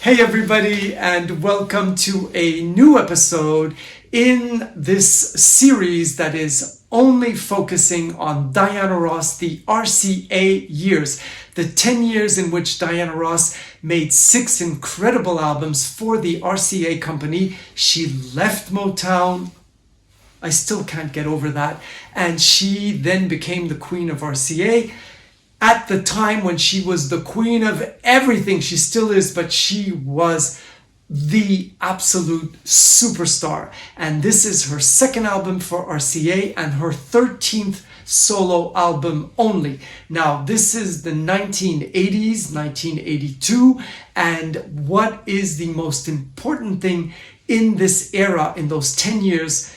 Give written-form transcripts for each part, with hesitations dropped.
Hey everybody, and welcome to a new episode in this series that is only focusing on Diana Ross, the RCA years, the 10 years in which Diana Ross made 6 incredible albums for the RCA company. She left Motown. I still can't get over that. And she then became the queen of RCA. At the time when she was the queen of everything, she still is, but she was the absolute superstar. And this is her second album for RCA and her 13th solo album only. Now, this is the 1980s, 1982. And what is the most important thing in this era, in those 10 years?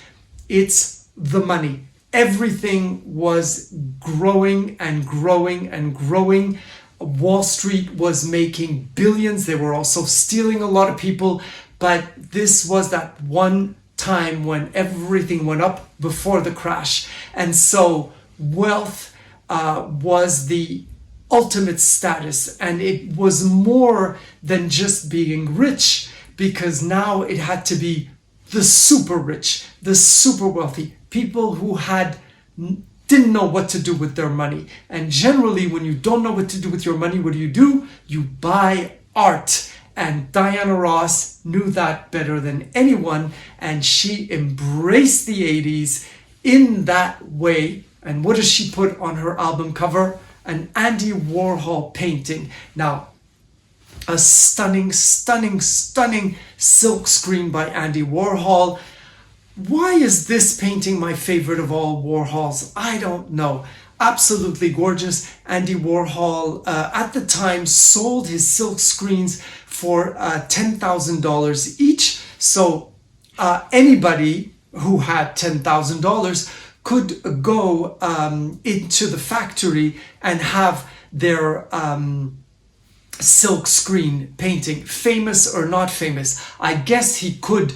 It's the money. Everything was growing and growing and growing. Wall Street was making billions. They were also stealing a lot of people. But this was that one time when everything went up before the crash. And so wealth was the ultimate status. And it was more than just being rich, because now it had to be the super rich, the super wealthy, people who didn't know what to do with their money. And generally, when you don't know what to do with your money, what do? You buy art. And Diana Ross knew that better than anyone, and she embraced the 80s in that way. And what does she put on her album cover? An Andy Warhol painting. Now, a stunning silk screen by Andy Warhol. Why is this painting my favorite of all Warhol's? I don't know. Absolutely gorgeous. Andy Warhol at the time sold his silk screens for $10,000 each. So anybody who had $10,000 could go into the factory and have their silk screen painting, famous or not famous. I guess he could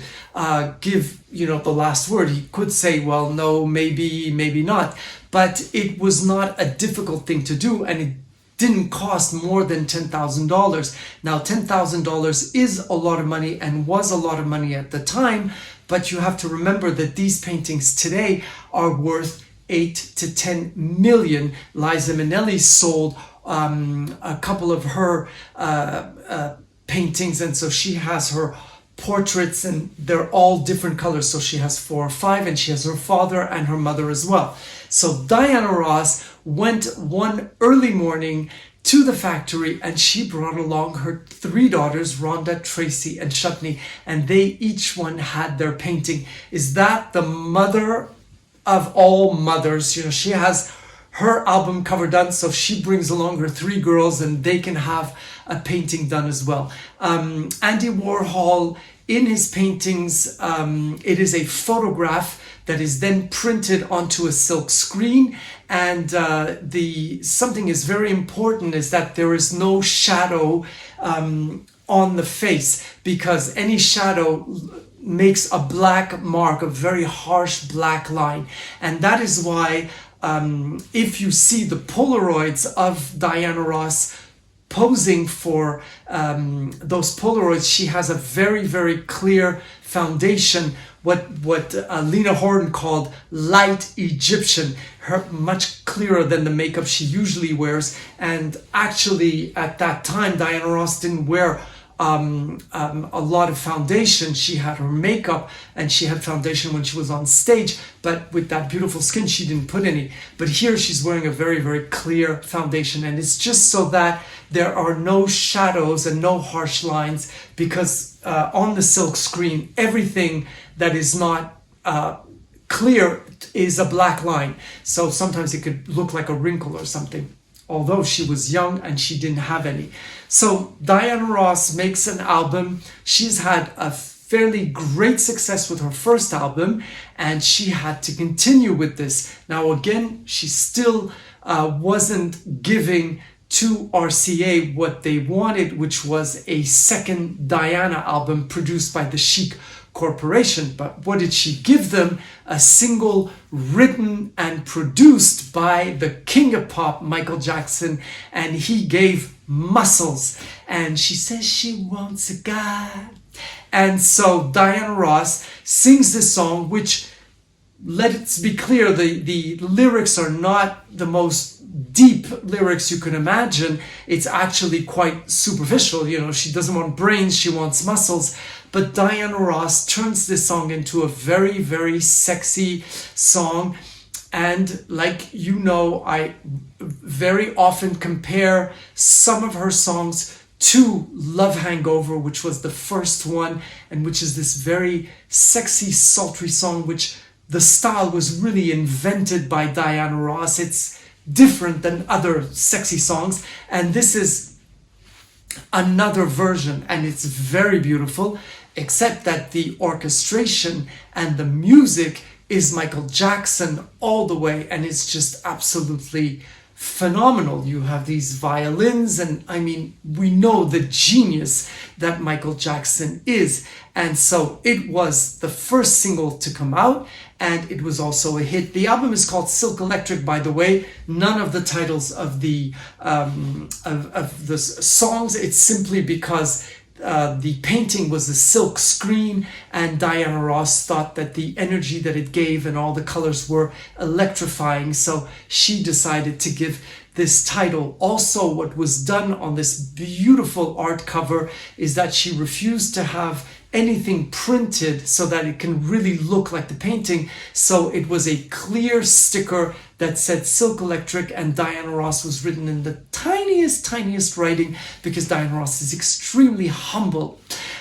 give the last word. He could say, well, no, maybe not, but it was not a difficult thing to do, and it didn't cost more than $10,000. Now, $10,000 is a lot of money and was a lot of money at the time, but you have to remember that these paintings today are worth 8 to 10 million. Liza Minnelli sold a couple of her paintings, and so she has her portraits, and they're all different colors. So she has 4 or 5, and she has her father and her mother as well. So Diana Ross went one early morning to the factory, and she brought along her 3 daughters, Rhonda, Tracy, and Shutney, and they each one had their painting. Is that the mother of all mothers? She has her album cover done, so she brings along her 3 girls, and they can have a painting done as well. Andy Warhol, in his paintings, it is a photograph that is then printed onto a silk screen, and something is very important is that there is no shadow on the face, because any shadow makes a black mark, a very harsh black line. And that is why if you see the Polaroids of Diana Ross posing for those Polaroids, she has a very, very clear foundation, what Lena Horton called light Egyptian, much clearer than the makeup she usually wears. And actually, at that time, Diana Ross didn't wear a lot of foundation. She had her makeup and she had foundation when she was on stage, but with that beautiful skin she didn't put any. But here she's wearing a very, very clear foundation, and it's just so that there are no shadows and no harsh lines, because on the silk screen everything that is not clear is a black line. So sometimes it could look like a wrinkle or something, although she was young and she didn't have any. So Diana Ross makes an album. She's had a fairly great success with her first album, and she had to continue with this. Now again, she still wasn't giving to RCA what they wanted, which was a second Diana album produced by the Chic corporation. But what did she give them? A single written and produced by the king of pop, Michael Jackson, and he gave Muscles. And she says she wants a guy. And so Diana Ross sings this song, which, let's be clear, the lyrics are not the most deep lyrics you can imagine. It's actually quite superficial. You know, she doesn't want brains, she wants muscles. But Diana Ross turns this song into a very, very sexy song. And like you know, I very often compare some of her songs to Love Hangover, which was the first one, and which is this very sexy, sultry song, which the style was really invented by Diana Ross. It's different than other sexy songs, and this is another version, and it's very beautiful, except that the orchestration and the music is Michael Jackson all the way, and it's just absolutely phenomenal. You have these violins, and I mean, we know the genius that Michael Jackson is. And so it was the first single to come out, and it was also a hit. The album is called Silk Electric, by the way. None of the titles of the songs, it's simply because the painting was a silk screen, and Diana Ross thought that the energy that it gave and all the colors were electrifying, so she decided to give this title. Also, what was done on this beautiful art cover is that she refused to have anything printed so that it can really look like the painting. So it was a clear sticker that said Silk Electric, and Diana Ross was written in the tiniest writing, because Diana Ross is extremely humble.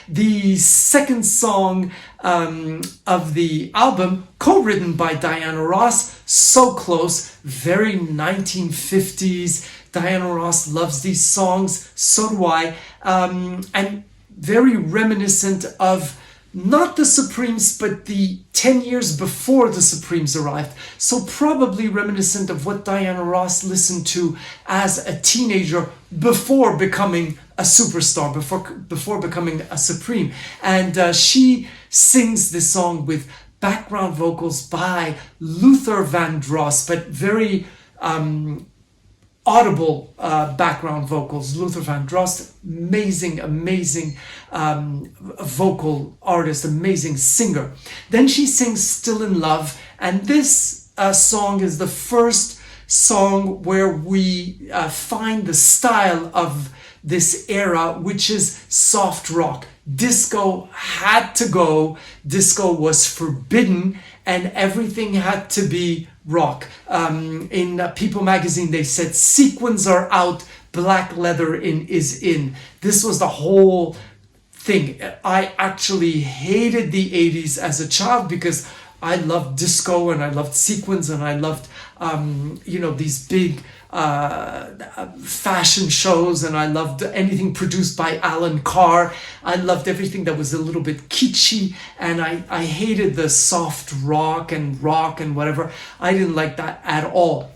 The second song of the album, co-written by Diana Ross, So Close, very 1950s. Diana Ross loves these songs, so do I, and very reminiscent of not the Supremes, but the 10 years before the Supremes arrived. So probably reminiscent of what Diana Ross listened to as a teenager before becoming a superstar, before becoming a Supreme. And she sings this song with background vocals by Luther Vandross, but very audible background vocals. Luther Vandross, amazing vocal artist, amazing singer. Then she sings Still in Love, and this song is the first song where we find the style of this era, which is soft rock. Disco had to go. Disco was forbidden, and everything had to be rock. In People magazine, they said sequins are out, black leather is in. This was the whole thing. I actually hated the 80s as a child because I loved disco and I loved sequins and I loved these big fashion shows, and I loved anything produced by Alan Carr. I loved everything that was a little bit kitschy, and I hated the soft rock and whatever. I didn't like that at all.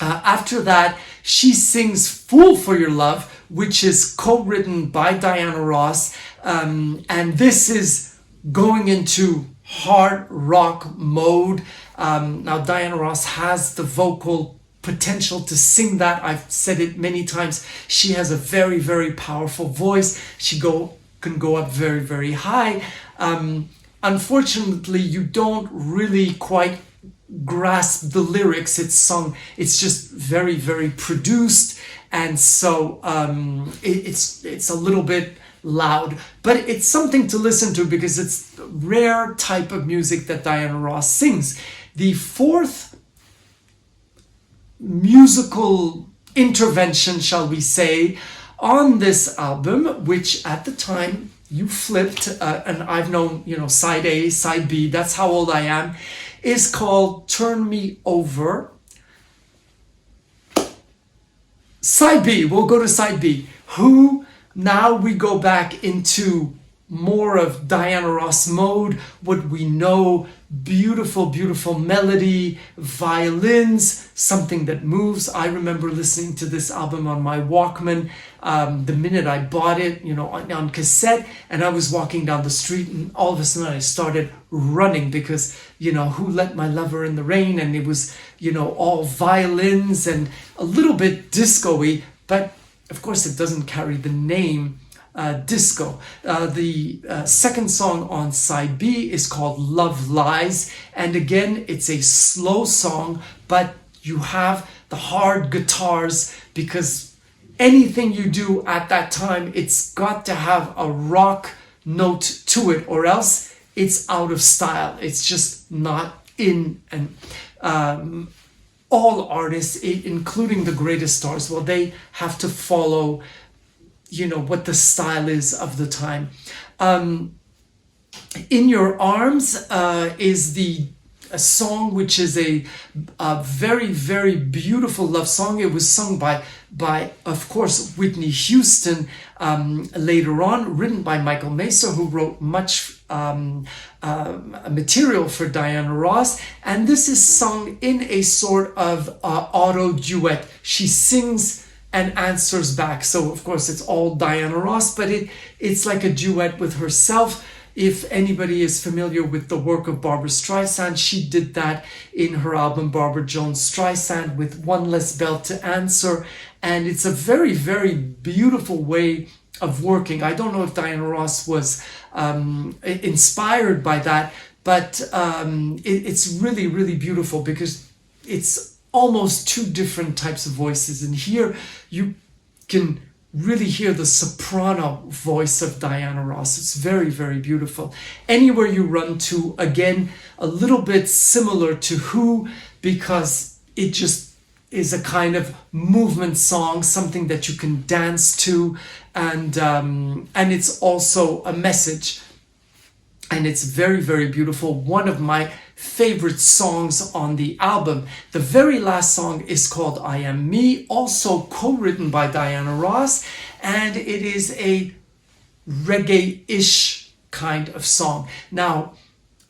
After that, she sings Fool for Your Love, which is co-written by Diana Ross, and this is going into hard rock mode. Now Diana Ross has the vocal potential to sing that. I've said it many times. She has a very, very powerful voice. She can go up very, very high. Unfortunately, you don't really quite grasp the lyrics. It's just very, very produced, and so it's a little bit loud, but it's something to listen to because it's the rare type of music that Diana Ross sings. The fourth musical intervention, shall we say, on this album, which at the time you flipped, and I've known, side A, side B, that's how old I am, is called Turn Me Over. Side B, we'll go to side B. Now we go back into more of Diana Ross mode, would we know beautiful, beautiful melody, violins, something that moves. I remember listening to this album on my Walkman the minute I bought it, on cassette, and I was walking down the street and all of a sudden I started running because, Who Let My Lover in the Rain, and it was, all violins and a little bit disco-y, but of course it doesn't carry the name disco. The second song on side B is called Love Lies, and again it's a slow song, but you have the hard guitars because anything you do at that time, it's got to have a rock note to it, or else it's out of style. It's just not in. And all artists, including the greatest stars, well, they have to follow what the style is of the time. In Your Arms is a song which is a very, very beautiful love song. It was sung by of course, Whitney Houston later on, written by Michael Mesa, who wrote much material for Diana Ross. And this is sung in a sort of auto duet. She sings and answers back. So of course it's all Diana Ross, but it's like a duet with herself. If anybody is familiar with the work of Barbra Streisand, she did that in her album Barbara Jones Streisand with One Less Bell to Answer. And it's a very, very beautiful way of working. I don't know if Diana Ross was inspired by that, but it's really, really beautiful because it's almost two different types of voices. And here you can really hear the soprano voice of Diana Ross. It's very, very beautiful. Anywhere You Run To, again, a little bit similar to Who, because it just is a kind of movement song, something that you can dance to, and it's also a message. And it's very, very beautiful. One of my favorite songs on the album. The very last song is called I Am Me, also co-written by Diana Ross, and it is a reggae-ish kind of song. Now,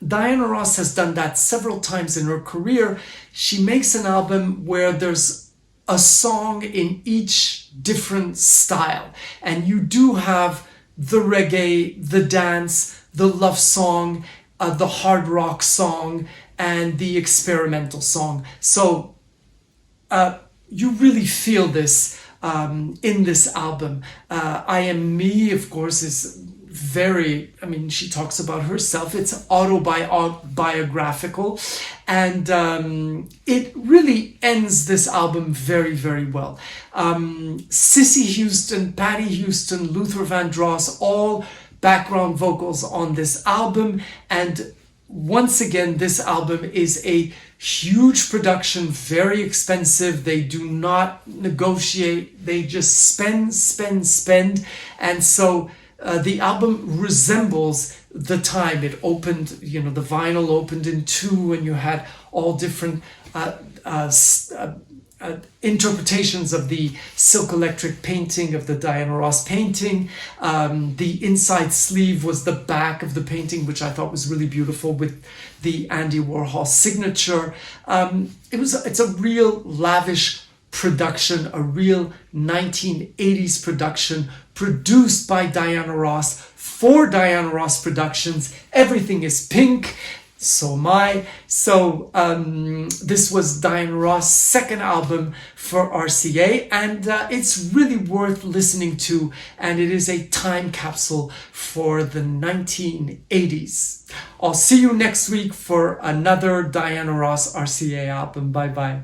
Diana Ross has done that several times in her career. She makes an album where there's a song in each different style, and you do have the reggae, the dance, the love song, the hard rock song, and the experimental song. So you really feel this in this album. I Am Me, of course, is very, she talks about herself. It's autobiographical, and it really ends this album very, very well. Cissy Houston, Patty Houston, Luther Vandross, all background vocals on this album. And once again, this album is a huge production, very expensive. They do not negotiate. They just spend. And so the album resembles the time it opened. The vinyl opened in two, and you had all different interpretations of the Silk Electric painting, of the Diana Ross painting. The inside sleeve was the back of the painting, which I thought was really beautiful, with the Andy Warhol signature. It's a real lavish production, a real 1980s production, produced by Diana Ross for Diana Ross Productions. Everything is pink. So am I. So this was Diana Ross' second album for RCA, and it's really worth listening to, and it is a time capsule for the 1980s. I'll see you next week for another Diana Ross RCA album. Bye bye.